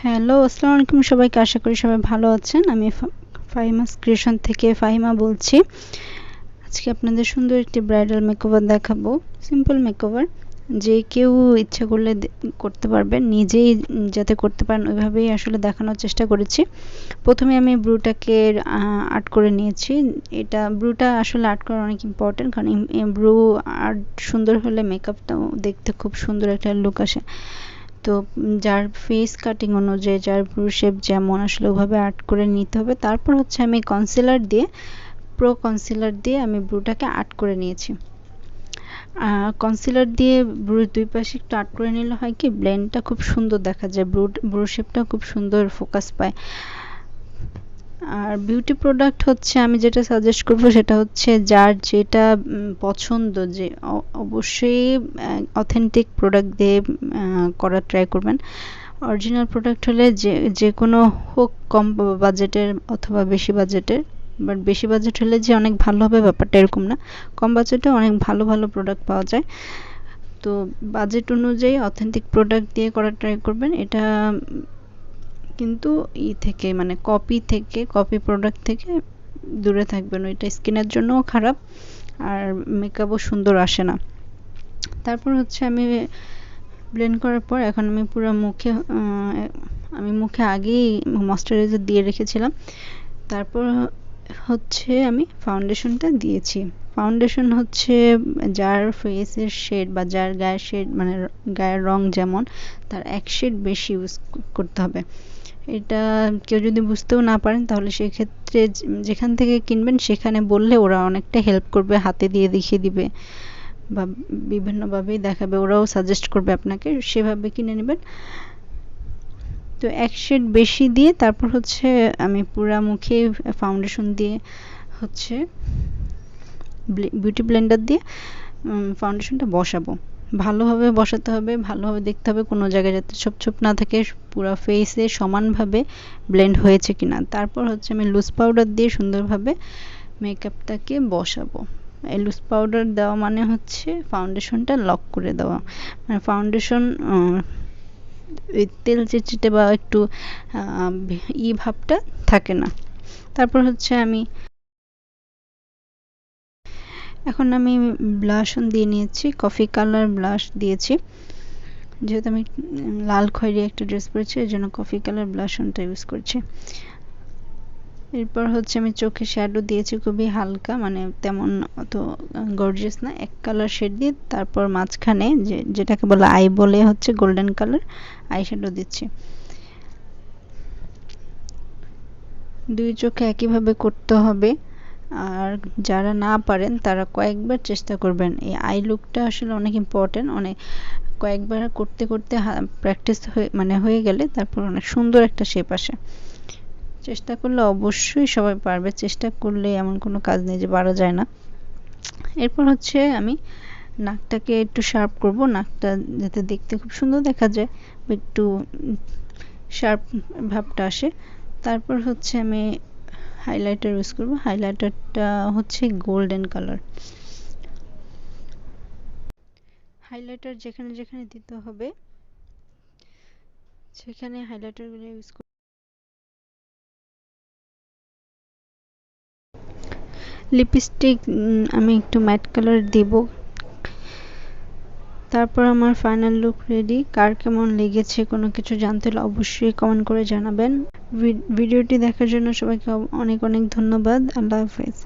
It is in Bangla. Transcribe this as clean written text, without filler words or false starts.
হ্যালো, আসসালামু আলাইকুম সবাইকে। আশা করি সবাই ভালো আছেন। আমি ফাহিমাস ক্রিয়েশন থেকে ফাহিমা বলছি। আজকে আপনাদের সুন্দর একটি ব্রাইডাল মেকওভার দেখাবো। সিম্পল মেকওভার, যে কেউ ইচ্ছা করলে করতে পারবেন, নিজেই যাতে করতে পারেন ওইভাবেই আসলে দেখানোর চেষ্টা করেছি। প্রথমে আমি ব্রুটাকে আর্ট করে নিয়েছি। এটা ব্রুটা আসলে আর্ট করা অনেক ইম্পর্টেন্ট, কারণ ব্রু আর্ট সুন্দর হলে মেকআপটাও দেখতে খুব সুন্দর একটা লুক আসে। তো যার ফেস কাটিং অনুযায়ী, যার ব্রু শেপ যেমন আসলে ওভাবে আর্ট করে নিতে হবে। তারপর হচ্ছে আমি কনসিলার দিয়ে আমি ব্রুটাকে আর্ট করে নিয়েছি। কনসিলার দিয়ে ব্রুর দুই পাশে একটু আর্ট করে নিলে হয় কি, ব্লেন্ডটা খুব সুন্দর দেখা যায়, ব্রু শেপটা খুব সুন্দর ফোকাস পায়। আর বিউটি প্রোডাক্ট হচ্ছে আমি যেটা সাজেস্ট করব সেটা হচ্ছে যার যেটা পছন্দ, যে অবশ্যই অথেন্টিক প্রোডাক্ট দিয়ে করার ট্রাই করবেন। অরিজিনাল প্রোডাক্ট হলে যে কোনো হোক, কম বাজেটের অথবা বেশি বাজেটের, বাট বেশি বাজেট হলে যে অনেক ভালো হবে ব্যাপারটা এরকম না। কম বাজেটে অনেক ভালো ভালো প্রোডাক্ট পাওয়া যায়। তো বাজেট অনুযায়ী অথেন্টিক প্রোডাক্ট দিয়ে করার ট্রাই করবেন। এটা কিন্তু থেকে মানে কপি প্রোডাক্ট থেকে দূরে থাকবেন। ওইটা স্কিনের জন্যও খারাপ, আর মেকআপও সুন্দর আসে না। তারপর হচ্ছে আমি ব্লেন্ড করার পর এখন আমি পুরো মুখে আগেই ময়শ্চারাইজার দিয়ে রেখেছিলাম। তারপর হচ্ছে আমি ফাউন্ডেশনটা দিয়েছি। ফাউন্ডেশন হচ্ছে যার ফেসের শেড বা যার গায়ের শেড, মানে গায়ের রং যেমন, তার এক শেড বেশি ইউজ করতে হবে। এটা কেউ যদি বুঝতেও না পারেন তাহলে সেক্ষেত্রে যেখান থেকে কিনবেন সেখানে বললে ওরা অনেকটা হেল্প করবে, হাতে দিয়ে দেখিয়ে দিবে বা বিভিন্নভাবেই দেখাবে, ওরাও সাজেস্ট করবে আপনাকে, সেভাবে কিনে নেবেন। তো এক শেড বেশি দিয়ে তারপর হচ্ছে আমি পুরা মুখে ফাউন্ডেশন দিয়ে হচ্ছে বিউটি ব্লেন্ডার দিয়ে ফাউন্ডেশনটা বসাবো। ভালোভাবে বসাতে হবে, ভালোভাবে দেখতে হবে কোনো জায়গায় যাতে ছোপ ছোপ না থাকে, পুরো ফেসে সমানভাবে ব্লেন্ড হয়েছে কিনা। তারপর হচ্ছে আমি লুজ পাউডার দিয়ে সুন্দরভাবে মেকআপটাকে বসাবো। এই লুজ পাউডার দেওয়া মানে হচ্ছে ফাউন্ডেশনটা লক করে দেওয়া, মানে ফাউন্ডেশন তেল চিটচিটে বা একটু ভাবটা থাকে না। তারপর হচ্ছে এখন আমি ব্লাশ দিয়ে নিয়েছি, কফি কালার ব্লাশ দিয়েছি। যেহেতু আমি লাল খয়েরি একটা ড্রেস পরেছি, এই জন্য কফি কালার ব্লাশ অনটা ইউজ করছি। এরপর হচ্ছে আমি চোখে শ্যাডো দিয়েছি, খুবই হালকা, মানে তেমন অত গর্জিয়াস না, এক কালার শেড দিয়ে তারপর মাঝখানে যেটাকে বলে আই বলে হচ্ছে গোল্ডেন কালার আই শ্যাডো দিচ্ছি। দুই চোখে একইভাবে করতে হবে। আর যারা না পারেন তারা কয়েকবার চেষ্টা করবেন। এই আই লুকটা আসলে অনেক ইম্পর্টেন্ট, অনেক কয়েকবার করতে করতে প্র্যাকটিস হয়ে গেলে তারপর অনেক সুন্দর একটা শেপ আসে। চেষ্টা করলে অবশ্যই সবাই পারবে, চেষ্টা করলে এমন কোনো কাজ নেই যে পারা যায় না। এরপর হচ্ছে আমি নাকটাকে একটু শার্প করব, নাকটা যাতে দেখতে খুব সুন্দর দেখা যায়, একটু শার্প ভাবটা আসে। তারপর হচ্ছে আমি হাইলাইটার ইউজ করব। হাইলাইটারটা হচ্ছে গোল্ডেন কালার। হাইলাইটার যেখানে যেখানে দিতে হবে সেখানে হাইলাইটারগুলো ইউজ করব। লিপস্টিক আমি একটু ম্যাট কালার দিব। তারপর আমার ফাইনাল লুক রেডি। কার কেমন লেগেছে কোনো কিছু জানতে হলে অবশ্যই কমেন্ট করে জানাবেন। ভিডিওটি দেখার জন্য সবাইকে অনেক অনেক ধন্যবাদ। আল্লাহ হাফেজ।